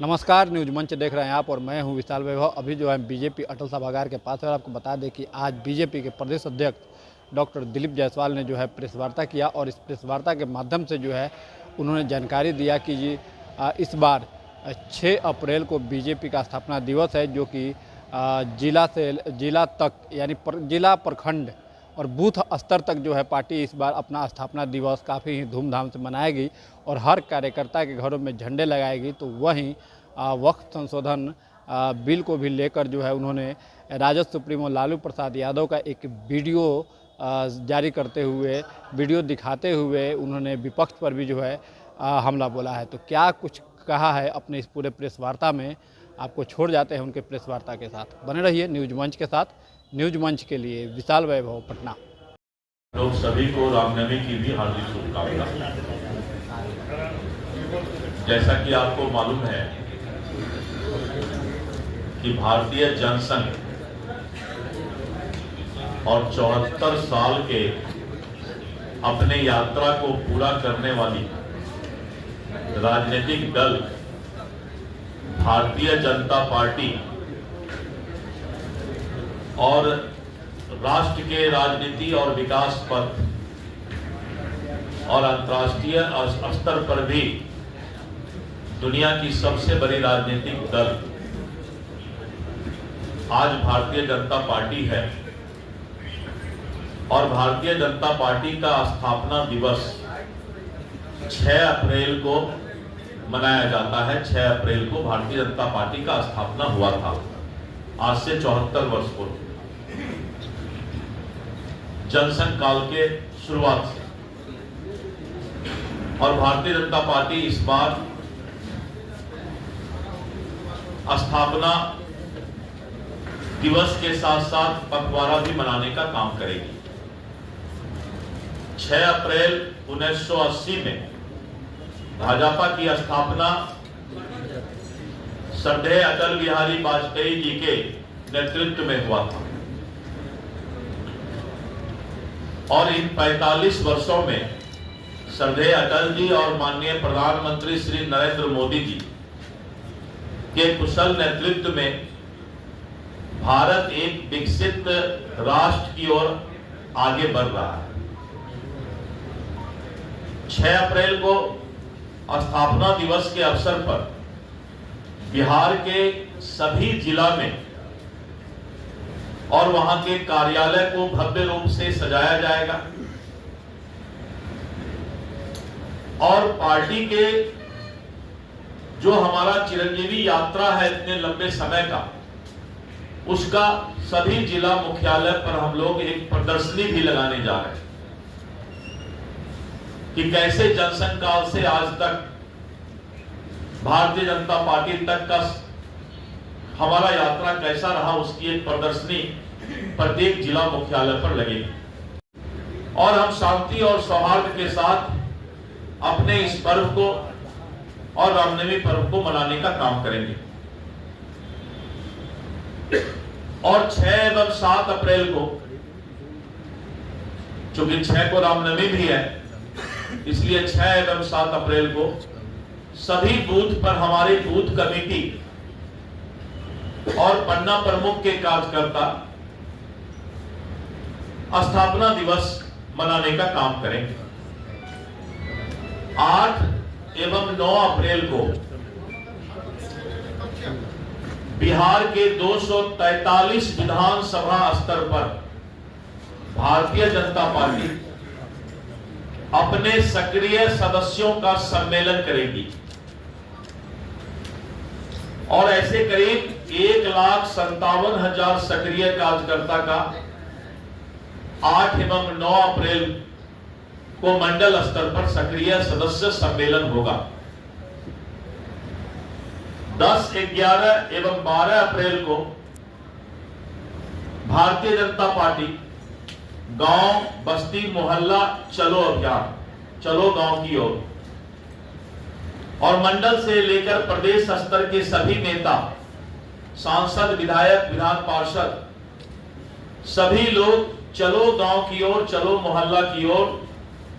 नमस्कार, न्यूज मंच देख रहे हैं आप और मैं हूं विशाल वैभव। अभी जो है बीजेपी अटल सभागार के पास है और आपको बता दें कि आज बीजेपी के प्रदेश अध्यक्ष डॉक्टर दिलीप जायसवाल ने जो है प्रेस वार्ता किया और इस प्रेस वार्ता के माध्यम से जो है उन्होंने जानकारी दिया कि इस बार 6 अप्रैल को बीजेपी का स्थापना दिवस है, जो कि जिला से जिला तक यानी जिला, प्रखंड और बूथ स्तर तक जो है पार्टी इस बार अपना स्थापना दिवस काफ़ी ही धूमधाम से मनाएगी और हर कार्यकर्ता के घरों में झंडे लगाएगी। तो वहीं वक्फ संशोधन बिल को भी लेकर जो है उन्होंने राजद सुप्रीमो लालू प्रसाद यादव का एक वीडियो जारी करते हुए, वीडियो दिखाते हुए उन्होंने विपक्ष पर भी जो है हमला बोला है। तो क्या कुछ कहा है अपने इस पूरे प्रेस वार्ता में, आपको छोड़ जाते हैं उनके प्रेस वार्ता के साथ। बने रहिए न्यूज मंच के साथ। न्यूज मंच के लिए विशाल वैभव, पटना। लोग सभी को रामनवमी की भी हार्दिक शुभकामनाएं। जैसा कि आपको मालूम है कि भारतीय जनसंघ और 74 साल के अपने यात्रा को पूरा करने वाली राजनीतिक दल भारतीय जनता पार्टी और राष्ट्र के राजनीति और विकास पथ और अंतर्राष्ट्रीय स्तर पर भी दुनिया की सबसे बड़ी राजनीतिक दल आज भारतीय जनता पार्टी है। और भारतीय जनता पार्टी का स्थापना दिवस 6 अप्रैल को मनाया जाता है। 6 अप्रैल को भारतीय जनता पार्टी का स्थापना हुआ था, आज से 74 वर्ष पूर्व, जनसंघ काल के शुरुआत से। और भारतीय जनता पार्टी इस बार स्थापना दिवस के साथ साथ पखवाड़ा भी मनाने का काम करेगी। 6 अप्रैल 1980 में भाजपा की स्थापना श्रद्धेय अटल बिहारी वाजपेयी जी के नेतृत्व में हुआ था। और इन 45 वर्षों में श्रद्धेय अटल जी और माननीय प्रधानमंत्री श्री नरेंद्र मोदी जी के कुशल नेतृत्व में भारत एक विकसित राष्ट्र की ओर आगे बढ़ रहा है। 6 अप्रैल को स्थापना दिवस के अवसर पर बिहार के सभी जिला में और वहां के कार्यालय को भव्य रूप से सजाया जाएगा और पार्टी के जो हमारा चिरंजीवी यात्रा है इतने लंबे समय का, उसका सभी जिला मुख्यालय पर हम लोग एक प्रदर्शनी भी लगाने जा रहे हैं कि कैसे जनसंघ काल से आज तक भारतीय जनता पार्टी तक का हमारा यात्रा कैसा रहा, उसकी एक प्रदर्शनी प्रत्येक जिला मुख्यालय पर लगेगी। और हम शांति और सौहार्द के साथ अपने इस पर्व को और रामनवमी पर्व को मनाने का काम करेंगे। और 6 एवं 7 अप्रैल को, चूंकि 6 को रामनवमी भी है, इसलिए 6 एवं 7 अप्रैल को सभी बूथ पर हमारी बूथ कमेटी और पन्ना प्रमुख के कार्यकर्ता स्थापना दिवस मनाने का काम करेंगे। 8 एवं 9 अप्रैल को बिहार के 243 विधानसभा स्तर पर भारतीय जनता पार्टी अपने सक्रिय सदस्यों का सम्मेलन करेगी और ऐसे करीब 1,57,000 सक्रिय कार्यकर्ता का 8 एवं 9 अप्रैल को मंडल स्तर पर सक्रिय सदस्य सम्मेलन होगा। 10, 11 एवं 12 अप्रैल को भारतीय जनता पार्टी गांव, बस्ती, मोहल्ला चलो अभियान, चलो गांव की ओर, और मंडल से लेकर प्रदेश स्तर के सभी नेता, सांसद, विधायक, विधान पार्षद, सभी लोग चलो गांव की ओर, चलो मोहल्ला की ओर,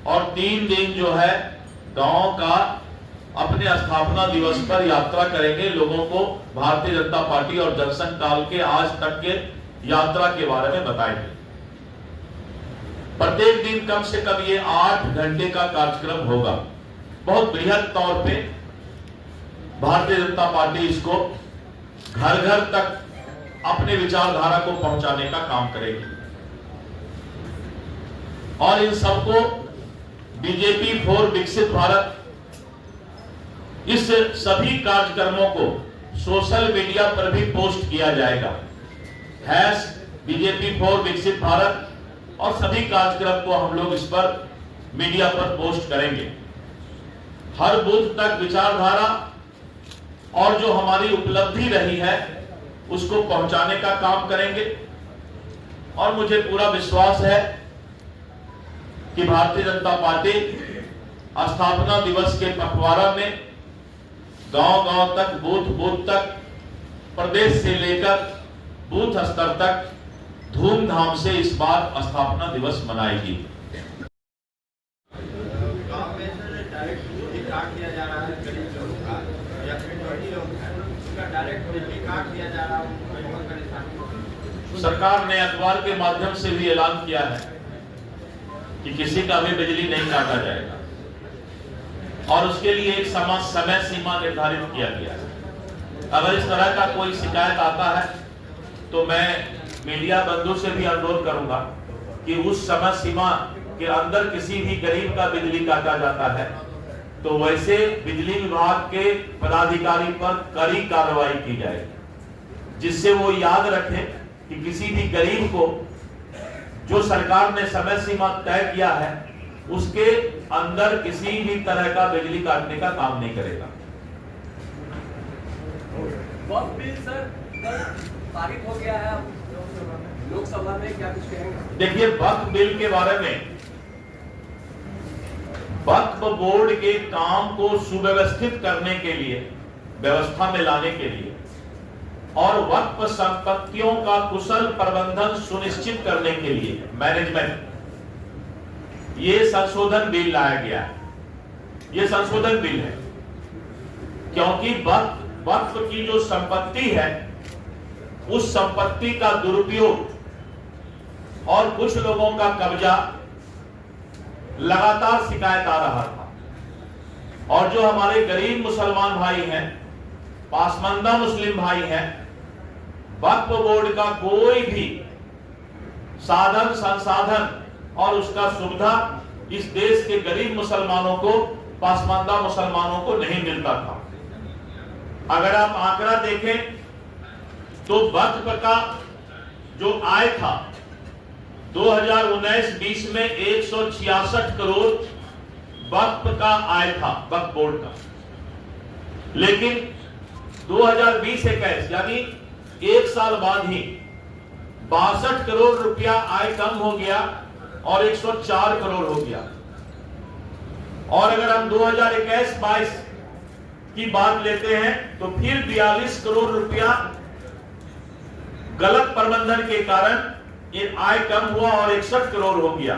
और 3 दिन जो है गांव का अपने स्थापना दिवस पर यात्रा करेंगे, लोगों को भारतीय जनता पार्टी और जनसंघ काल के आज तक के यात्रा के बारे में बताएंगे। प्रत्येक दिन कम से कम ये 8 घंटे का कार्यक्रम होगा। बहुत बृहद तौर पे भारतीय जनता पार्टी इसको घर घर तक अपने विचारधारा को पहुंचाने का काम करेगी और इन सबको बीजेपी फॉर विकसित भारत, इस सभी कार्यक्रमों को सोशल मीडिया पर भी पोस्ट किया जाएगा। बीजेपी फॉर विकसित भारत और सभी कार्यक्रम को हम लोग इस पर मीडिया पर पोस्ट करेंगे। हर बूथ तक विचारधारा और जो हमारी उपलब्धि रही है उसको पहुंचाने का काम करेंगे और मुझे पूरा विश्वास है कि भारतीय जनता पार्टी स्थापना दिवस के पखवाड़ा में गांव-गांव तक, बूथ तक, प्रदेश से लेकर बूथ स्तर तक धूमधाम से इस बार स्थापना दिवस मनाएगी। सरकार ने अखबार के माध्यम से भी ऐलान किया है कि किसी का भी बिजली नहीं काटा जाएगा और उसके लिए एक समय सीमा निर्धारित किया गया है। अगर इस तरह का कोई शिकायत आता है तो मैं मीडिया बंधु से भी अनुरोध करूंगा कि उस समय सीमा के अंदर किसी भी गरीब का बिजली काटा जाता है तो वैसे बिजली विभाग के पदाधिकारी पर कड़ी कार्रवाई की जाए, जिससे वो याद रखें कि किसी भी गरीब को जो सरकार ने समय सीमा तय किया है उसके अंदर किसी भी तरह का बिजली काटने का काम नहीं करेगा। वक्फ बिल सर पारित हो गया है लोकसभा में, क्या कुछ कहेंगे? देखिए, वक्फ बिल के बारे में वक्फ बोर्ड के काम को सुव्यवस्थित करने के लिए, व्यवस्था में लाने के लिए और वक्फ संपत्तियों का कुशल प्रबंधन सुनिश्चित करने के लिए मैनेजमेंट, ये संशोधन बिल लाया गया है। ये संशोधन बिल है क्योंकि वक्फ की जो संपत्ति है उस संपत्ति का दुरुपयोग और कुछ लोगों का कब्जा लगातार शिकायत आ रहा था और जो हमारे गरीब मुसलमान भाई हैं, पासमानदा मुस्लिम भाई हैं, वक्फ बोर्ड का कोई भी साधन संसाधन और उसका सुविधा इस देश के गरीब मुसलमानों को, पासमानदा मुसलमानों को नहीं मिलता था। अगर आप आंकड़ा देखें तो वक्फ का जो आय था 2019-20 में 166 करोड़ वक्फ का आय था, वक्फ बोर्ड का। लेकिन 2020-21 यानी एक साल बाद ही 62 करोड़ रुपया आय कम हो गया और 104 करोड़ हो गया। और अगर हम 2021-22 की बात लेते हैं तो फिर 42 करोड़ रुपया गलत प्रबंधन के कारण ये आय कम हुआ और 61 करोड़ हो गया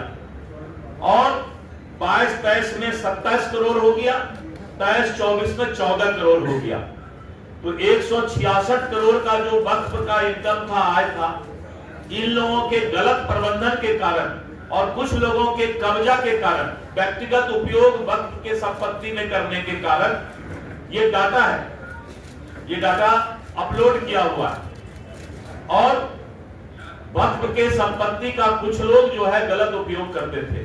और 22-23 में 27 करोड़ हो गया, 23-24 में 14 करोड़ हो गया। तो 166 करोड़ का जो वक्फ का इनकम था, आय था, इन लोगों के गलत प्रबंधन के कारण और कुछ लोगों के कब्जा के कारण, व्यक्तिगत उपयोग वक्फ के संपत्ति में करने के कारण ये डाटा है, ये डाटा अपलोड किया हुआ है और वक्फ के संपत्ति का कुछ लोग जो है गलत उपयोग करते थे।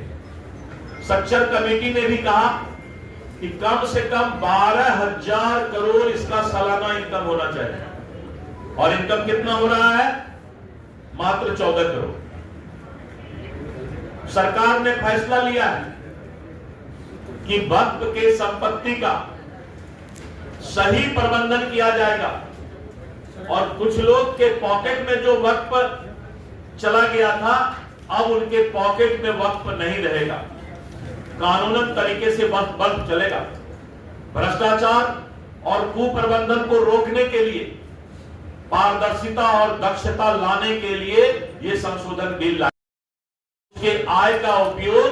सच्चर कमेटी ने भी कहा कि कम से कम 12,000 करोड़ इसका सालाना इनकम होना चाहिए और इनकम कितना हो रहा है? मात्र 14 करोड़। सरकार ने फैसला लिया है कि वक्फ के संपत्ति का सही प्रबंधन किया जाएगा और कुछ लोग के पॉकेट में जो वक्फ चला गया था अब उनके पॉकेट में वक्फ नहीं रहेगा, कानूनन तरीके से वक्फ चलेगा। भ्रष्टाचार और कुप्रबंधन को रोकने के लिए, पारदर्शिता और दक्षता लाने के लिए ये संशोधन बिल लाया। उसके आय का उपयोग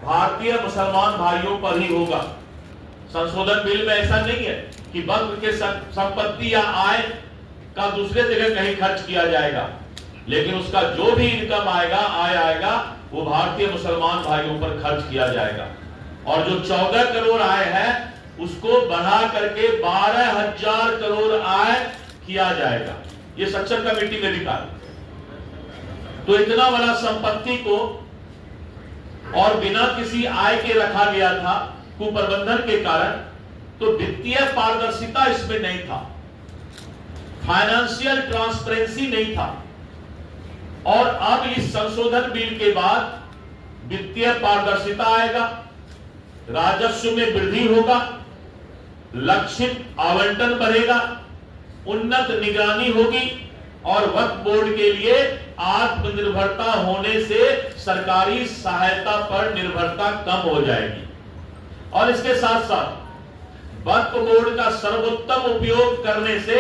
भारतीय मुसलमान भाइयों पर ही होगा। संशोधन बिल में ऐसा नहीं है कि वक्फ के संपत्ति या आय का दूसरे जगह कहीं खर्च किया जाएगा, लेकिन उसका जो भी इनकम आएगा, आय आएगा, वो भारतीय मुसलमान भाइयों पर खर्च किया जाएगा। और जो 14 करोड़ आय है उसको बढ़ा करके 12,000 करोड़ आय किया जाएगा। ये सक्षम कमेटी में लिखा है। तो इतना बड़ा संपत्ति को और बिना किसी आय के रखा गया था कुप्रबंधन के कारण, तो वित्तीय पारदर्शिता इसमें नहीं था, फाइनेंशियल ट्रांसपेरेंसी नहीं था। और अब इस संशोधन बिल के बाद वित्तीय पारदर्शिता आएगा, राजस्व में वृद्धि होगा, लक्षित आवंटन बढ़ेगा, उन्नत निगरानी होगी और वक्फ बोर्ड के लिए आत्मनिर्भरता होने से सरकारी सहायता पर निर्भरता कम हो जाएगी। और इसके साथ साथ वक्फ बोर्ड का सर्वोत्तम उपयोग करने से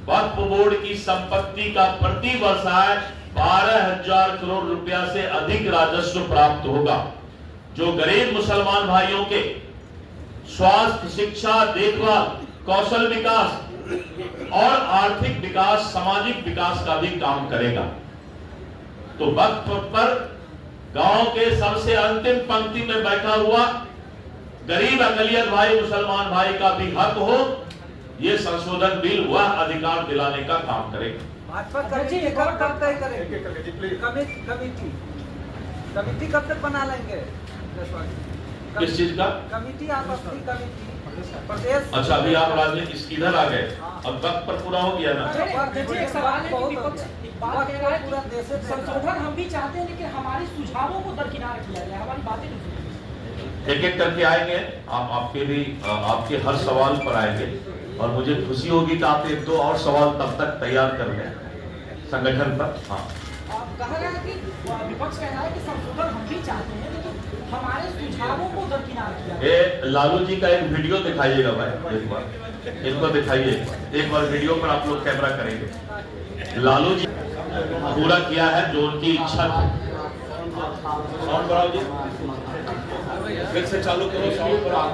वक्फ बोर्ड की संपत्ति का प्रति वर्ष आय 12,000 करोड़ रुपया से अधिक राजस्व प्राप्त होगा, जो गरीब मुसलमान भाइयों के स्वास्थ्य, शिक्षा, देखभाल, कौशल विकास और आर्थिक विकास, सामाजिक विकास का भी काम करेगा। तो वक्फ पर गांव के सबसे अंतिम पंक्ति में बैठा हुआ गरीब अकलियत भाई, मुसलमान भाई का भी हक हो, ये संशोधन बिल वह अधिकार दिलाने का काम करेगा। भाजपा कमेटी कब तक तय करेंगे? कमेटी कब तक बना लेंगे? किस चीज का कमेटी? आप अपनी कमेटी प्रदेश। अच्छा, अभी आप राजनीति इधर आ गए, अब वक्त पर पूरा हो गया ना। एक सवाल है कि विपक्ष बात कह रहा है कि संशोधन हम भी चाहते हैं, लेकिन हमारे सुझावों को दरकिनार किया गया, हमारी बातें नहीं सुनी। एक एक करके आएंगे, आपके हर सवाल पर आएंगे और मुझे खुशी होगी कि आप 1-2 और सवाल तब तक तैयार कर लें संगठन पर। हाँ, कहा गया कि विपक्ष कह रहा है कि संशोधन हम भी चाहते हैं, लेकिन हमारे सुझावों को दरकिनार किया गया। लालू जी का एक वीडियो दिखाइएगा भाई, एक बार इनको दिखाइए, एक बार वीडियो पर आप लोग कैमरा करेंगे। लालू जी पूरा किया है जो उनकी इच्छा थी। साउंड बढ़ाओ जी, फिर से चालू करो साउंड बढ़ाओ।